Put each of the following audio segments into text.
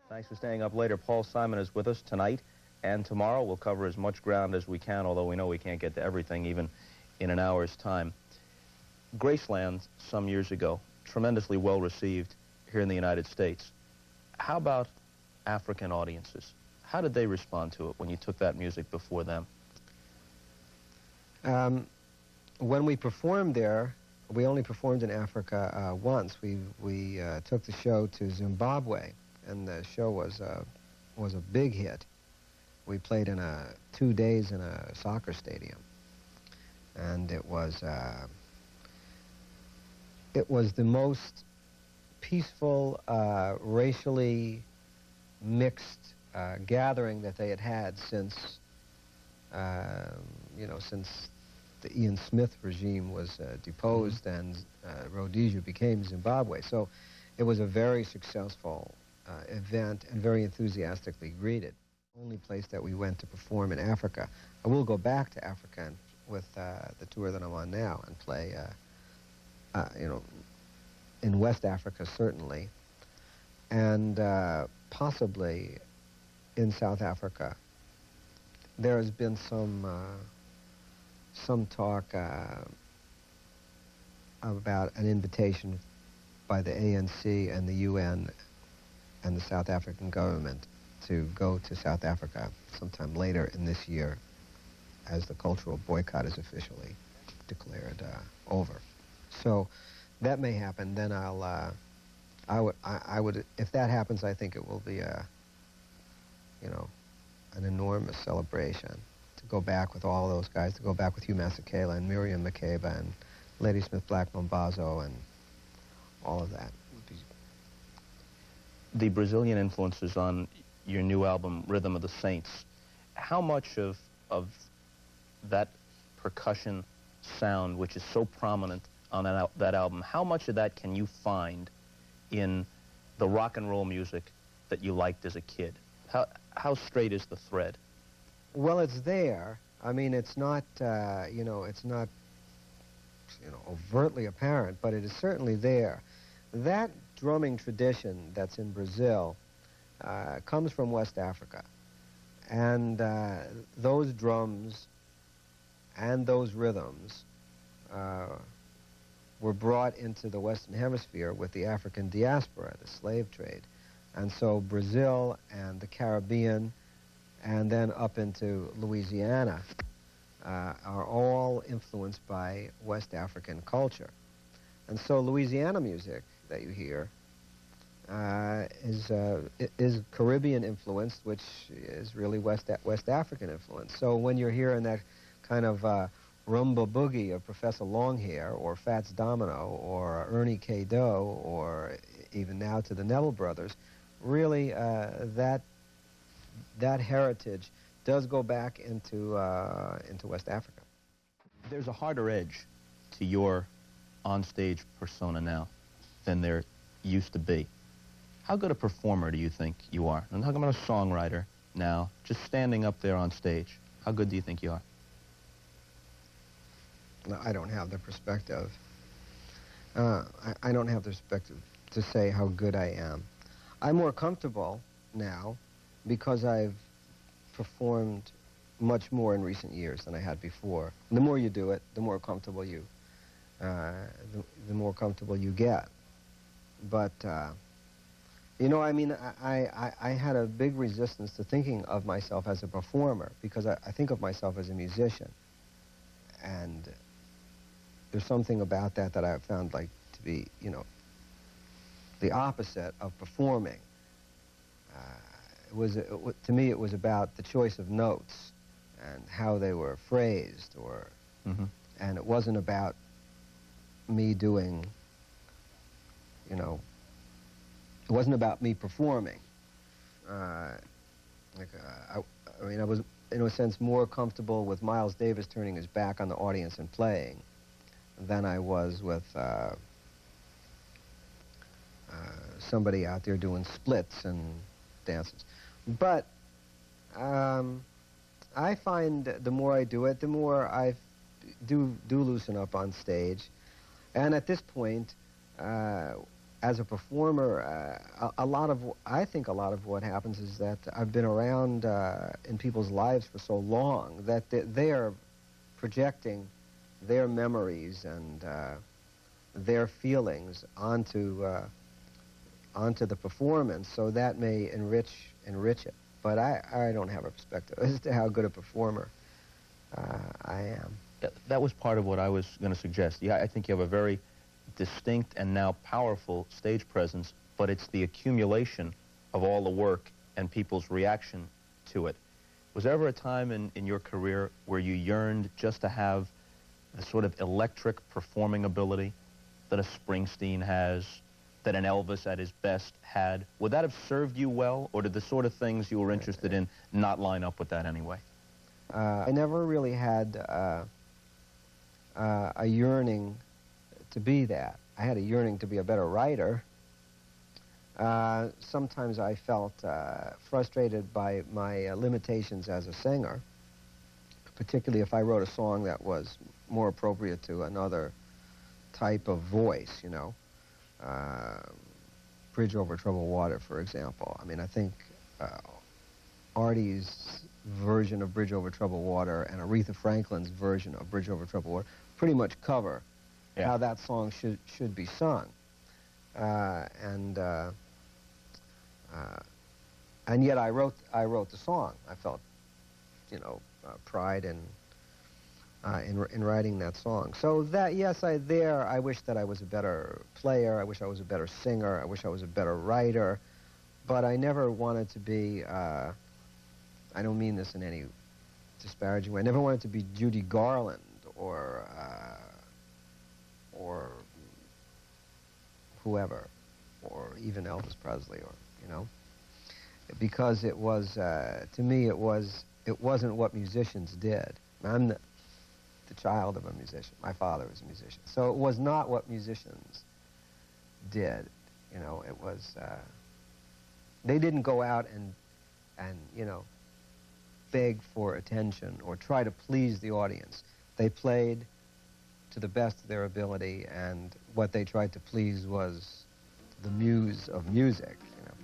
Thanks for staying up later. Paul Simon is with us tonight and tomorrow. We'll cover as much ground as we can, although we know we can't get to everything even in an hour's time. Graceland, some years ago, tremendously well received here in the United States. How about African audiences? How did they respond to it when you took that music before them? When we performed there, we only performed in Africa once. We took the show to Zimbabwe, and the show was a big hit. We played in 2 days in a soccer stadium, and it was the most peaceful, racially mixed gathering that they had had since since the Ian Smith regime was deposed and Rhodesia became Zimbabwe. So it was a very successful event and very enthusiastically greeted. Only place that we went to perform in Africa. I will go back to Africa with the tour that I'm on now and play, in West Africa certainly, and possibly in South Africa. There has been some talk about an invitation by the ANC and the UN and the South African government to go to South Africa sometime later in this year as the cultural boycott is officially declared over. So that may happen. Then I would, if that happens, I think it will be an enormous celebration to go back with all those guys, to go back with Hugh Masekela and Miriam Makeba and Ladysmith Black Mambazo and all of that. The Brazilian influences on your new album, Rhythm of the Saints, how much of that percussion sound, which is so prominent on that album, how much of that can you find in the rock and roll music that you liked as a kid? How straight is the thread? Well, it's there. I mean, it's not, it's not, overtly apparent, but it is certainly there. That drumming tradition that's in Brazil comes from West Africa. And those drums and those rhythms were brought into the Western Hemisphere with the African diaspora, the slave trade. And so Brazil and the Caribbean and then up into Louisiana are all influenced by West African culture. And so Louisiana music that you hear is Caribbean influenced, which is really West African influence. So when you're hearing that kind of rumba boogie of Professor Longhair or Fats Domino or Ernie K. Doe or even now to the Neville Brothers, really that heritage does go back into West Africa. There's a harder edge to your onstage persona now than there used to be. How good a performer do you think you are? I'm talking about a songwriter now, just standing up there on stage. How good do you think you are? No, I don't have the perspective. I don't have the perspective to say how good I am. I'm more comfortable now because I've performed much more in recent years than I had before. The more you do it, the more comfortable the more comfortable you get. But I mean, I had a big resistance to thinking of myself as a performer because I think of myself as a musician, and there's something about that I found like to be, the opposite of performing. To me, it was about the choice of notes and how they were phrased, and it wasn't about me doing, it wasn't about me performing. I was, in a sense, more comfortable with Miles Davis turning his back on the audience and playing than I was with somebody out there doing splits and dances. But I find the more I do it, the more I do loosen up on stage. And at this point, as a performer, I think a lot of what happens is that I've been around in people's lives for so long that they are projecting their memories and their feelings onto the performance, so that may enrich it. But I don't have a perspective as to how good a performer I am. That was part of what I was going to suggest. Yeah, I think you have a very distinct and now powerful stage presence, but it's the accumulation of all the work and people's reaction to it. Was there ever a time in your career where you yearned just to have the sort of electric performing ability that a Springsteen has, that an Elvis at his best had? Would that have served you well, or did the sort of things you were interested in not line up with that anyway? I never really had a yearning to be that. I had a yearning to be a better writer. Sometimes I felt frustrated by my limitations as a singer, particularly if I wrote a song that was more appropriate to another type of voice, you know. Bridge Over Troubled Water, for example. I mean, I think Artie's version of Bridge Over Troubled Water and Aretha Franklin's version of Bridge Over Troubled Water pretty much cover how that song should be sung. And yet I wrote the song. I felt, you know, pride in writing that song. So that, yes, I wish that I was a better player. I wish I was a better singer. I wish I was a better writer. But I never wanted to be, I don't mean this in any disparaging way, I never wanted to be Judy Garland or whoever, or even Elvis Presley, or, you know, because it was, to me, it wasn't what musicians did. I'm the child of a musician. My father was a musician. So it was not what musicians did. You know, it was, they didn't go out and, you know, beg for attention or try to please the audience. They played to the best of their ability, and what they tried to please was the muse of music, you know.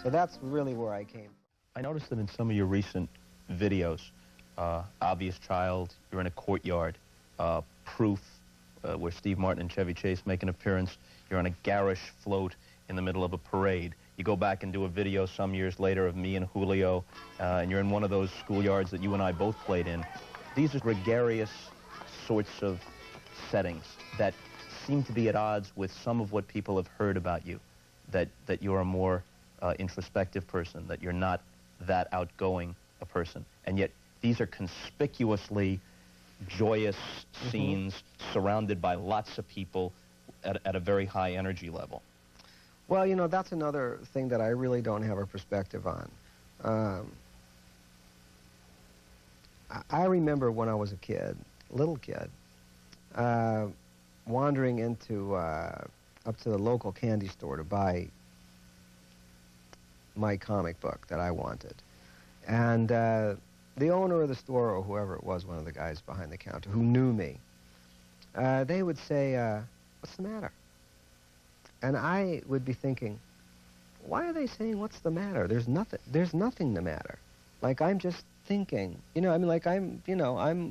So that's really where I came from. I noticed that in some of your recent videos, Obvious Child, you're in a courtyard, Proof, where Steve Martin and Chevy Chase make an appearance, you're on a garish float in the middle of a parade. You go back and do a video some years later of me and Julio, and you're in one of those schoolyards that you and I both played in. These are gregarious sorts of settings that seem to be at odds with some of what people have heard about you, that you're a more introspective person, that you're not that outgoing a person. And yet these are conspicuously joyous scenes surrounded by lots of people at a very high energy level. Well, you know, that's another thing that I really don't have a perspective on. I remember when I was a kid, little kid, wandering into up to the local candy store to buy my comic book that I wanted. And the owner of the store, or whoever it was, one of the guys behind the counter who knew me, they would say, "What's the matter?" And I would be thinking, why are they saying, "What's the matter?" There's nothing the matter. Like, I'm just thinking, you know, I mean, like, I'm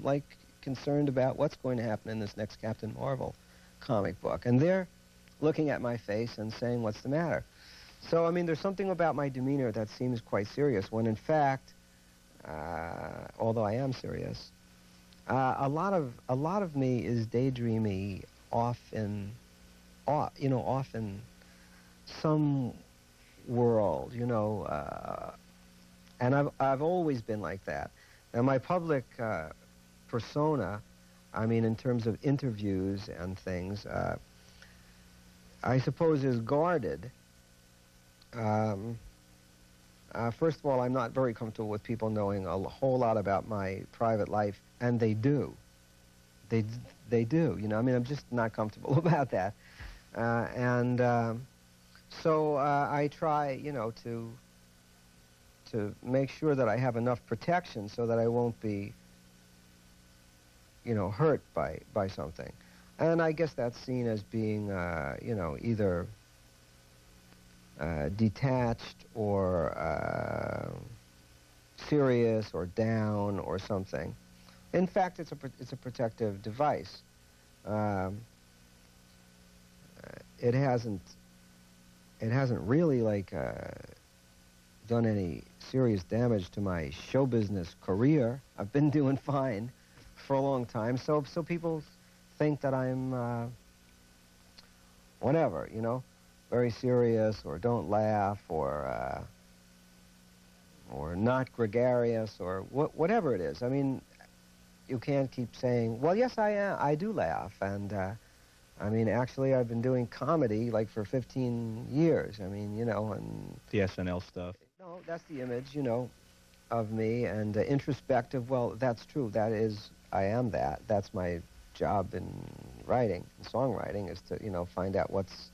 like concerned about what's going to happen in this next Captain Marvel comic book. And they're looking at my face and saying, "What's the matter?" So, I mean, there's something about my demeanor that seems quite serious, when in fact, although I am serious, a lot of me is daydreamy, off in some world, you know, and I've always been like that. Now, my public persona, I mean, in terms of interviews and things, I suppose is guarded. First of all, I'm not very comfortable with people knowing a whole lot about my private life, and they do. They do, you know, I mean, I'm just not comfortable about that. So I try, you know, to make sure that I have enough protection so that I won't be, you know, hurt by something. And I guess that's seen as being, you know, either detached or serious or down or something. In fact, it's a protective device. It hasn't really like done any serious damage to my show business career. I've been doing fine for a long time, so people think that I'm whatever, you know, very serious or don't laugh or not gregarious or whatever it is. I mean, you can't keep saying, well, yes, I am. I do laugh, and I mean, actually, I've been doing comedy like for 15 years. I mean, you know, and The SNL stuff. no, that's the image, you know, of me. And introspective, well, that's true. That is, I am that. That's my job in writing, in songwriting, is to, you know, find out what's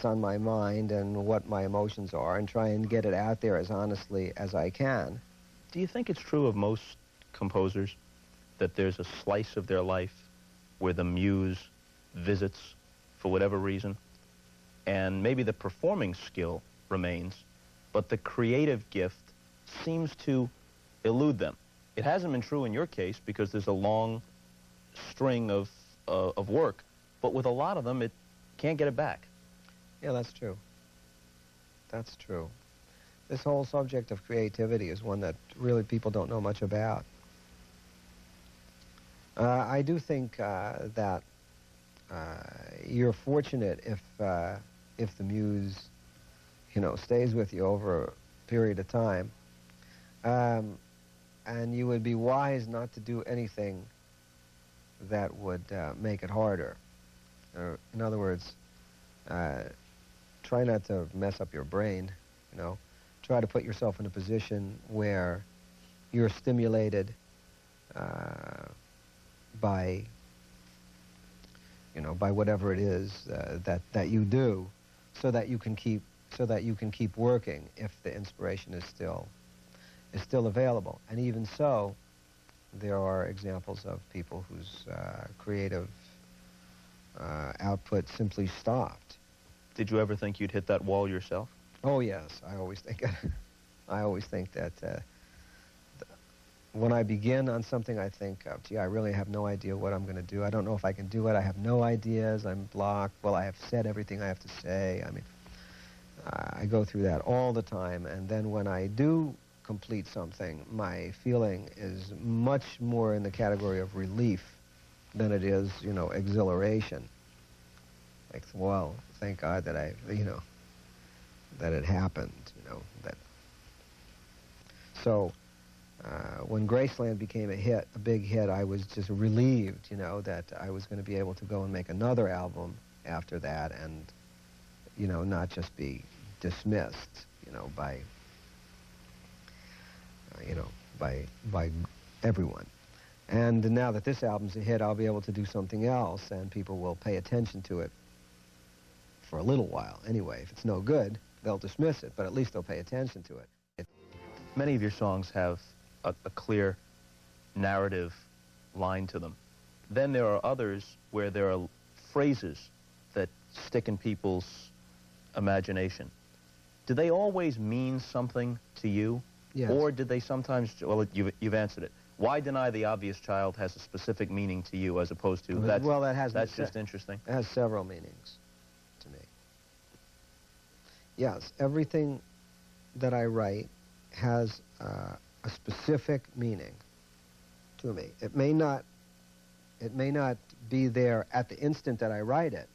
on my mind and what my emotions are and try and get it out there as honestly as I can. Do you think it's true of most composers that there's a slice of their life where the muse visits for whatever reason, and maybe the performing skill remains, but the creative gift seems to elude them? It hasn't been true in your case because there's a long string of work, but with a lot of them, it can't get it back. Yeah, that's true. That's true. This whole subject of creativity is one that really people don't know much about. I do think that you're fortunate if the muse, you know, stays with you over a period of time, and you would be wise not to do anything that would make it harder. In other words, try not to mess up your brain, you know. Try to put yourself in a position where you're stimulated by, you know, by whatever it is that you do, so that you can keep working if the inspiration is still available. And even so, there are examples of people whose creative output simply stopped. Did you ever think you'd hit that wall yourself? Oh yes, I always think I always think that when I begin on something, I think, gee, I really have no idea what I'm going to do. I don't know if I can do it. I have no ideas. I'm blocked. Well, I have said everything I have to say. I mean, I go through that all the time. And then when I do complete something, my feeling is much more in the category of relief than it is, you know, exhilaration. Like, well, thank God that that it happened, you know, that. So when Graceland became a big hit, I was just relieved, you know, that I was going to be able to go and make another album after that and, you know, not just be dismissed, you know, by everyone. And now that this album's a hit, I'll be able to do something else, and people will pay attention to it for a little while. Anyway, if it's no good, they'll dismiss it, but at least they'll pay attention to it. Many of your songs have a clear narrative line to them. Then there are others where there are phrases that stick in people's imagination. Do they always mean something to you? Yes. Or did they sometimes, well, you've answered it. Why Deny the Obvious Child has a specific meaning to you as opposed to, that's just interesting. It has several meanings to me. Yes, everything that I write has a specific meaning to me. It may not be there at the instant that I write it.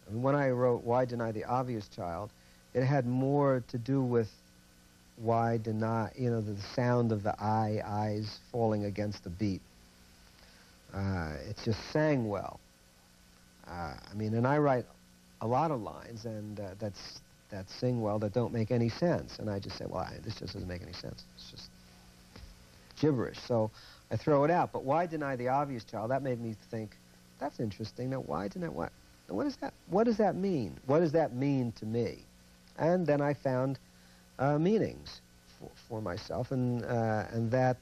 I mean, when I wrote Why Deny the Obvious Child, it had more to do with why deny, you know, the sound of the eyes falling against the beat. It just sang well. I mean, and I write a lot of lines and that sing well that don't make any sense. And I just say, well, this just doesn't make any sense. It's just gibberish. So I throw it out. But Why Deny the Obvious Child? That made me think, that's interesting. Now, why deny what? What is that? What does that mean? What does that mean to me? And then I found meanings for myself, and that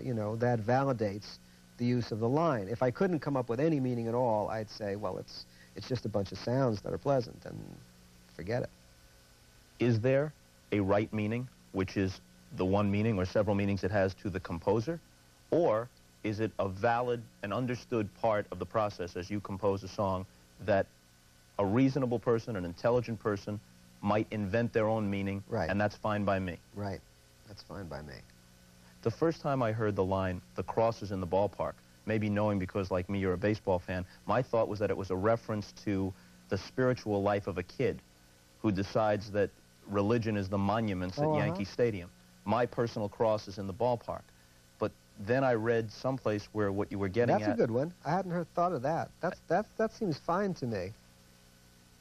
you know, that validates the use of the line. If I couldn't come up with any meaning at all, I'd say, well, it's just a bunch of sounds that are pleasant, and forget it. Is there a right meaning, which is the one meaning or several meanings it has to the composer? Or is it a valid and understood part of the process as you compose a song that a reasonable person, an intelligent person, might invent their own meaning, Right. and that's fine by me? Right. That's fine by me. The first time I heard the line, "the cross is in the ballpark," maybe knowing because, like me, you're a baseball fan, my thought was that it was a reference to the spiritual life of a kid who decides that religion is the monuments at Yankee Stadium. My personal cross is in the ballpark. But then I read someplace where what you were getting That's a good one. I hadn't thought of that. That seems fine to me.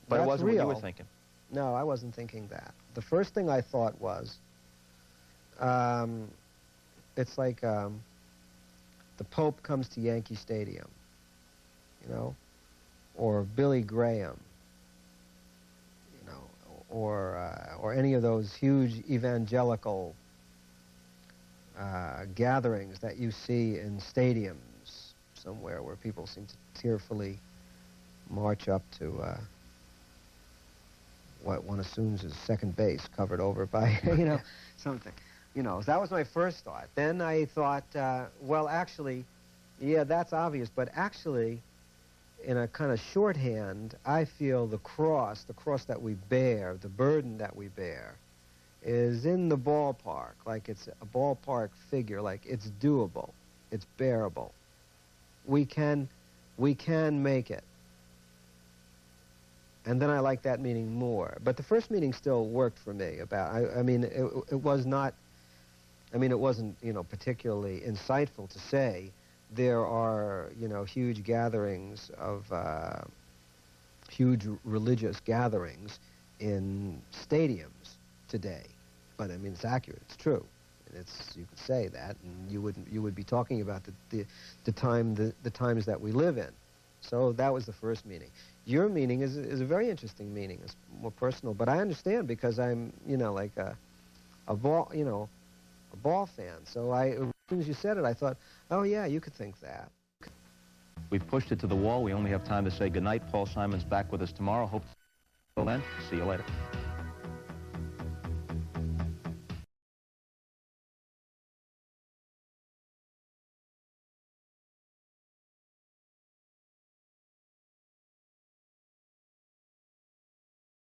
But That's it wasn't real. what you were thinking. No, I wasn't thinking that. The first thing I thought was, it's like the Pope comes to Yankee Stadium, you know, or Billy Graham, you know, or any of those huge evangelical gatherings that you see in stadiums somewhere where people seem to tearfully march up to what one assumes is second base covered over by, you know, something. You know, that was my first thought. Then I thought, well, actually, yeah, that's obvious, but actually, in a kind of shorthand, I feel the cross that we bear, the burden that we bear, is in the ballpark, like it's a ballpark figure, like it's doable, it's bearable. We can make it. And then I like that meaning more. But the first meaning still worked for me. I mean, it was not, I mean, it wasn't, you know, particularly insightful to say there are, you know, huge gatherings of, huge religious gatherings in stadiums today. But I mean, it's accurate, it's true. You could say that, and you would be talking about the times that we live in. So that was the first meaning. Your meaning is a very interesting meaning. It's more personal, but I understand because I'm, you know, like a ball fan. So as soon as you said it, I thought, oh yeah, you could think that. We've pushed it to the wall. We only have time to say goodnight. Paul Simon's back with us tomorrow. Hope till then. See you later.